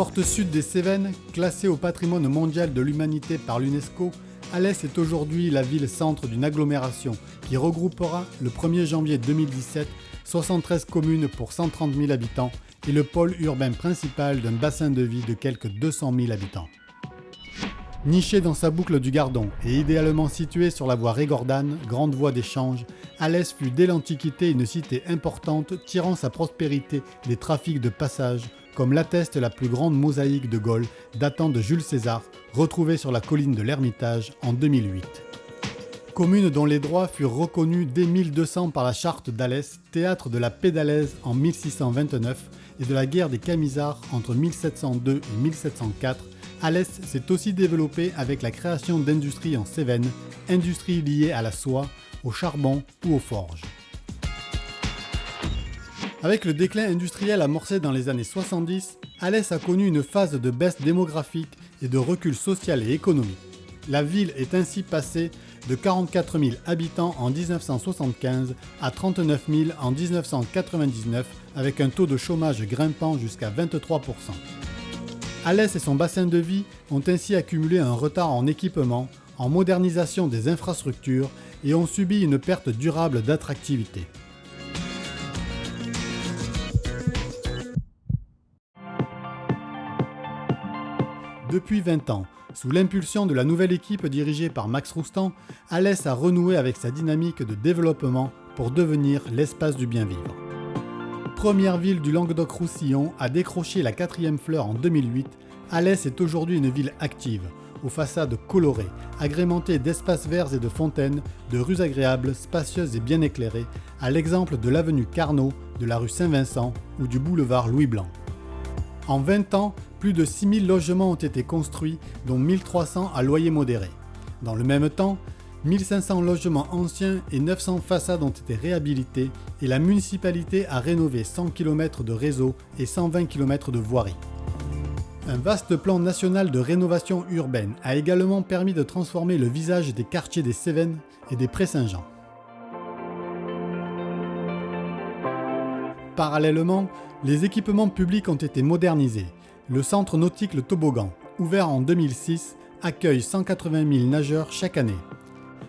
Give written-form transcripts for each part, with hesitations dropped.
Porte sud des Cévennes, classée au patrimoine mondial de l'humanité par l'UNESCO, Alès est aujourd'hui la ville-centre d'une agglomération qui regroupera le 1er janvier 2017 73 communes pour 130 000 habitants et le pôle urbain principal d'un bassin de vie de quelques 200 000 habitants. Nichée dans sa boucle du Gardon et idéalement située sur la voie Régordane, grande voie d'échange, Alès fut dès l'Antiquité une cité importante tirant sa prospérité des trafics de passage, comme l'atteste la plus grande mosaïque de Gaulle datant de Jules César, retrouvée sur la colline de l'Ermitage en 2008. Commune dont les droits furent reconnus dès 1200 par la charte d'Alès, théâtre de la paix d'Alès en 1629 et de la guerre des Camisards entre 1702 et 1704, Alès s'est aussi développée avec la création d'industries en Cévennes, industries liées à la soie, au charbon ou aux forges. Avec le déclin industriel amorcé dans les années 70, Alès a connu une phase de baisse démographique et de recul social et économique. La ville est ainsi passée de 44 000 habitants en 1975 à 39 000 en 1999 avec un taux de chômage grimpant jusqu'à 23%. Alès et son bassin de vie ont ainsi accumulé un retard en équipement, en modernisation des infrastructures et ont subi une perte durable d'attractivité. Depuis 20 ans, sous l'impulsion de la nouvelle équipe dirigée par Max Roustan, Alès a renoué avec sa dynamique de développement pour devenir l'espace du bien-vivre. Première ville du Languedoc-Roussillon à décrocher la 4e fleur en 2008, Alès est aujourd'hui une ville active, aux façades colorées, agrémentées d'espaces verts et de fontaines, de rues agréables, spacieuses et bien éclairées, à l'exemple de l'avenue Carnot, de la rue Saint-Vincent ou du boulevard Louis-Blanc. En 20 ans, plus de 6 000 logements ont été construits, dont 1 300 à loyer modéré. Dans le même temps, 1 500 logements anciens et 900 façades ont été réhabilités et la municipalité a rénové 100 km de réseau et 120 km de voirie. Un vaste plan national de rénovation urbaine a également permis de transformer le visage des quartiers des Cévennes et des Prés-Saint-Jean. Parallèlement, les équipements publics ont été modernisés. Le centre nautique Le Toboggan, ouvert en 2006, accueille 180 000 nageurs chaque année.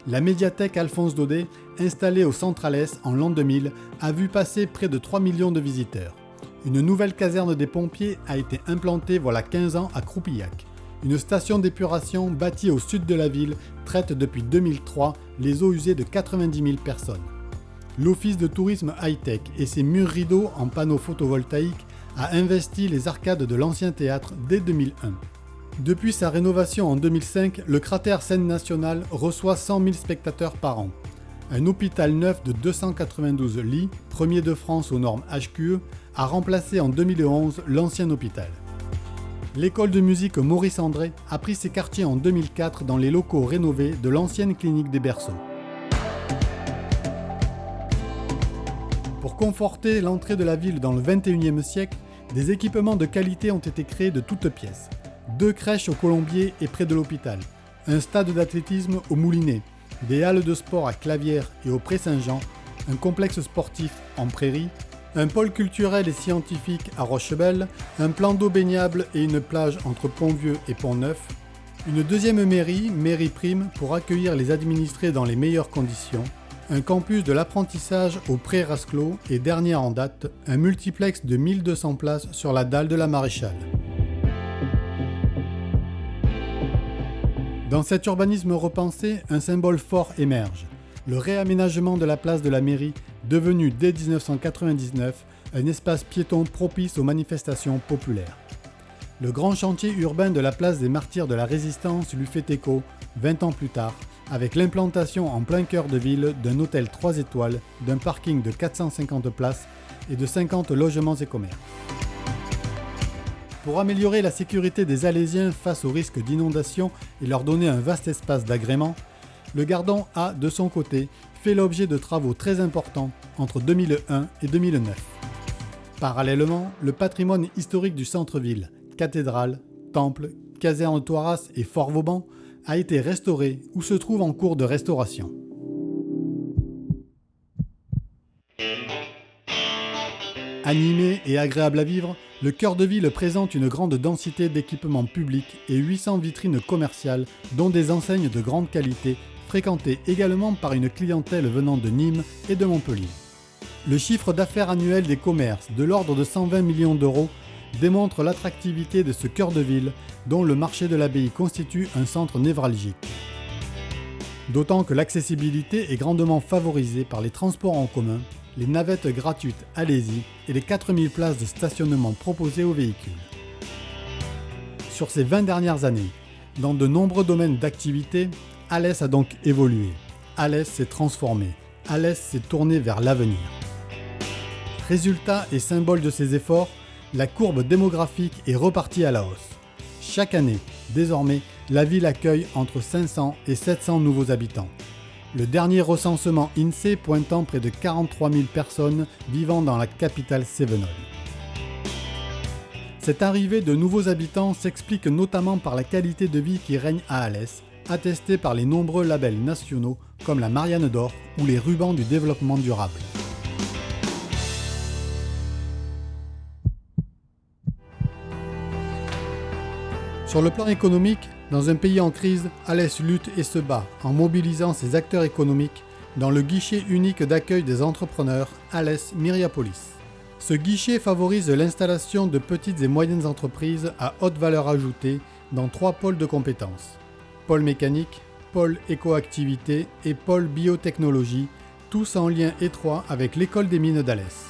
La médiathèque Alphonse Daudet, installée au centre Alès en l'an 2000, a vu passer près de 3 millions de visiteurs. Une nouvelle caserne des pompiers a été implantée voilà 15 ans à Croupillac. Une station d'épuration bâtie au sud de la ville traite depuis 2003 les eaux usées de 90 000 personnes. L'Office de tourisme high-tech et ses murs rideaux en panneaux photovoltaïques a investi les arcades de l'ancien théâtre dès 2001. Depuis sa rénovation en 2005, le cratère Scène Nationale reçoit 100 000 spectateurs par an. Un hôpital neuf de 292 lits, premier de France aux normes HQE, a remplacé en 2011 l'ancien hôpital. L'école de musique Maurice André a pris ses quartiers en 2004 dans les locaux rénovés de l'ancienne clinique des Berceaux. Pour conforter l'entrée de la ville dans le XXIe siècle, des équipements de qualité ont été créés de toutes pièces. 2 crèches au Colombier et près de l'hôpital, un stade d'athlétisme au Moulinet, des halles de sport à Clavières et au Pré-Saint-Jean, un complexe sportif en Prairie, un pôle culturel et scientifique à Rochebelle, un plan d'eau baignable et une plage entre Pont-Vieux et Pont-Neuf, une deuxième mairie, Mairie Prime, pour accueillir les administrés dans les meilleures conditions, un campus de l'apprentissage au Pré-Rasclot et dernier en date, un multiplex de 1200 places sur la dalle de la Maréchale. Dans cet urbanisme repensé, un symbole fort émerge. Le réaménagement de la place de la mairie, devenu dès 1999 un espace piéton propice aux manifestations populaires. Le grand chantier urbain de la place des Martyrs de la Résistance lui fait écho, 20 ans plus tard, avec l'implantation en plein cœur de ville d'un hôtel 3 étoiles, d'un parking de 450 places et de 50 logements et commerces. Pour améliorer la sécurité des Alésiens face au risque d'inondation et leur donner un vaste espace d'agrément, le Gardon a, de son côté, fait l'objet de travaux très importants entre 2001 et 2009. Parallèlement, le patrimoine historique du centre-ville, cathédrale, temple, caserne Toiras et Fort Vauban, a été restauré ou se trouve en cours de restauration. Animé et agréable à vivre, Le cœur de ville présente une grande densité d'équipements publics et 800 vitrines commerciales, dont des enseignes de grande qualité, fréquentées également par une clientèle venant de Nîmes et de Montpellier. Le chiffre d'affaires annuel des commerces, de l'ordre de 120 millions d'euros, démontre l'attractivité de ce cœur de ville, dont le marché de l'abbaye constitue un centre névralgique. D'autant que l'accessibilité est grandement favorisée par les transports en commun, les navettes gratuites Allez-y et les 4000 places de stationnement proposées aux véhicules. Sur ces 20 dernières années, dans de nombreux domaines d'activité, Alès a donc évolué. Alès s'est transformé. Alès s'est tourné vers l'avenir. Résultat et symbole de ces efforts, la courbe démographique est repartie à la hausse. Chaque année, désormais, la ville accueille entre 500 et 700 nouveaux habitants. Le dernier recensement INSEE pointant près de 43 000 personnes vivant dans la capitale cévenols. Cette arrivée de nouveaux habitants s'explique notamment par la qualité de vie qui règne à Alès, attestée par les nombreux labels nationaux comme la Marianne d'Or ou les rubans du développement durable. Sur le plan économique, dans un pays en crise, Alès lutte et se bat en mobilisant ses acteurs économiques dans le guichet unique d'accueil des entrepreneurs Alès Miriapolis. Ce guichet favorise l'installation de petites et moyennes entreprises à haute valeur ajoutée dans 3 pôles de compétences. Pôle mécanique, pôle écoactivité et pôle biotechnologie, tous en lien étroit avec l'école des mines d'Alès.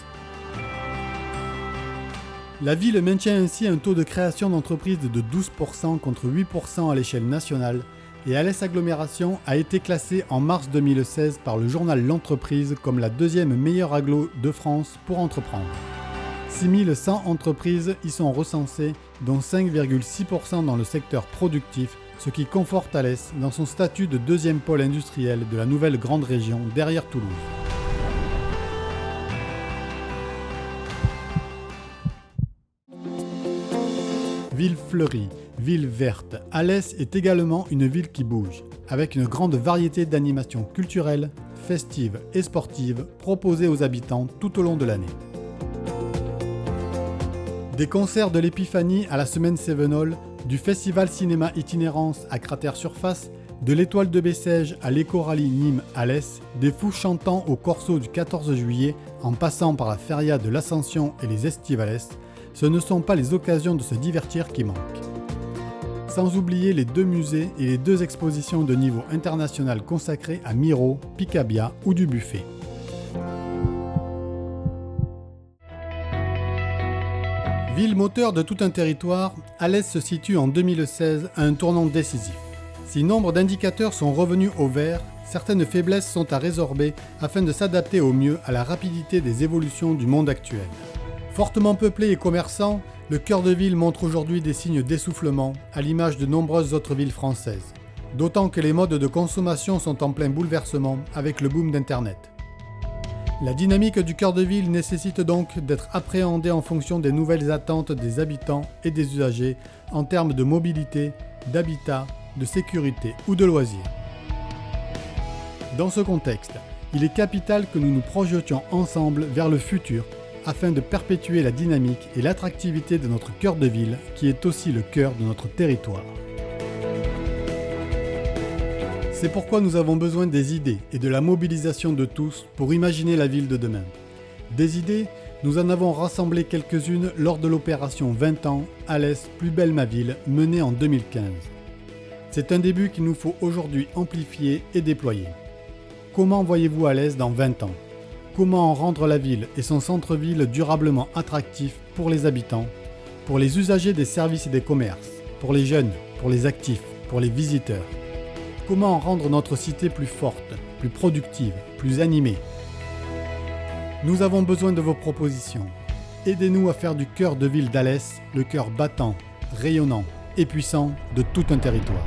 La ville maintient ainsi un taux de création d'entreprises de 12% contre 8% à l'échelle nationale et Alès Agglomération a été classée en mars 2016 par le journal L'Entreprise comme la 2e meilleure agglo de France pour entreprendre. 6100 entreprises y sont recensées, dont 5,6% dans le secteur productif, ce qui conforte Alès dans son statut de 2e pôle industriel de la nouvelle grande région derrière Toulouse. Ville fleurie, ville verte, Alès est également une ville qui bouge, avec une grande variété d'animations culturelles, festives et sportives proposées aux habitants tout au long de l'année. Des concerts de l'Épiphanie à la Semaine Cévenol, du Festival Cinéma Itinérance à Cratère Surface, de l'Étoile de Bessèges à l'Éco-Rallye Nîmes-Alès, des fous chantants au Corso du 14 juillet, en passant par la Feria de l'Ascension et les Estivales, ce ne sont pas les occasions de se divertir qui manquent. Sans oublier les 2 musées et les 2 expositions de niveau international consacrées à Miro, Picabia ou Dubuffet. Ville moteur de tout un territoire, Alès se situe en 2016 à un tournant décisif. Si nombre d'indicateurs sont revenus au vert, certaines faiblesses sont à résorber afin de s'adapter au mieux à la rapidité des évolutions du monde actuel. Fortement peuplé et commerçant, le cœur de ville montre aujourd'hui des signes d'essoufflement, à l'image de nombreuses autres villes françaises. D'autant que les modes de consommation sont en plein bouleversement avec le boom d'Internet. La dynamique du cœur de ville nécessite donc d'être appréhendée en fonction des nouvelles attentes des habitants et des usagers en termes de mobilité, d'habitat, de sécurité ou de loisirs. Dans ce contexte, il est capital que nous nous projetions ensemble vers le futur afin de perpétuer la dynamique et l'attractivité de notre cœur de ville qui est aussi le cœur de notre territoire. C'est pourquoi nous avons besoin des idées et de la mobilisation de tous pour imaginer la ville de demain. Des idées, nous en avons rassemblé quelques-unes lors de l'opération 20 ans Alès plus belle ma ville menée en 2015. C'est un début qu'il nous faut aujourd'hui amplifier et déployer. Comment voyez-vous Alès dans 20 ans ? Comment rendre la ville et son centre-ville durablement attractifs pour les habitants, pour les usagers des services et des commerces, pour les jeunes, pour les actifs, pour les visiteurs ? Comment rendre notre cité plus forte, plus productive, plus animée ? Nous avons besoin de vos propositions. Aidez-nous à faire du cœur de ville d'Alès le cœur battant, rayonnant et puissant de tout un territoire.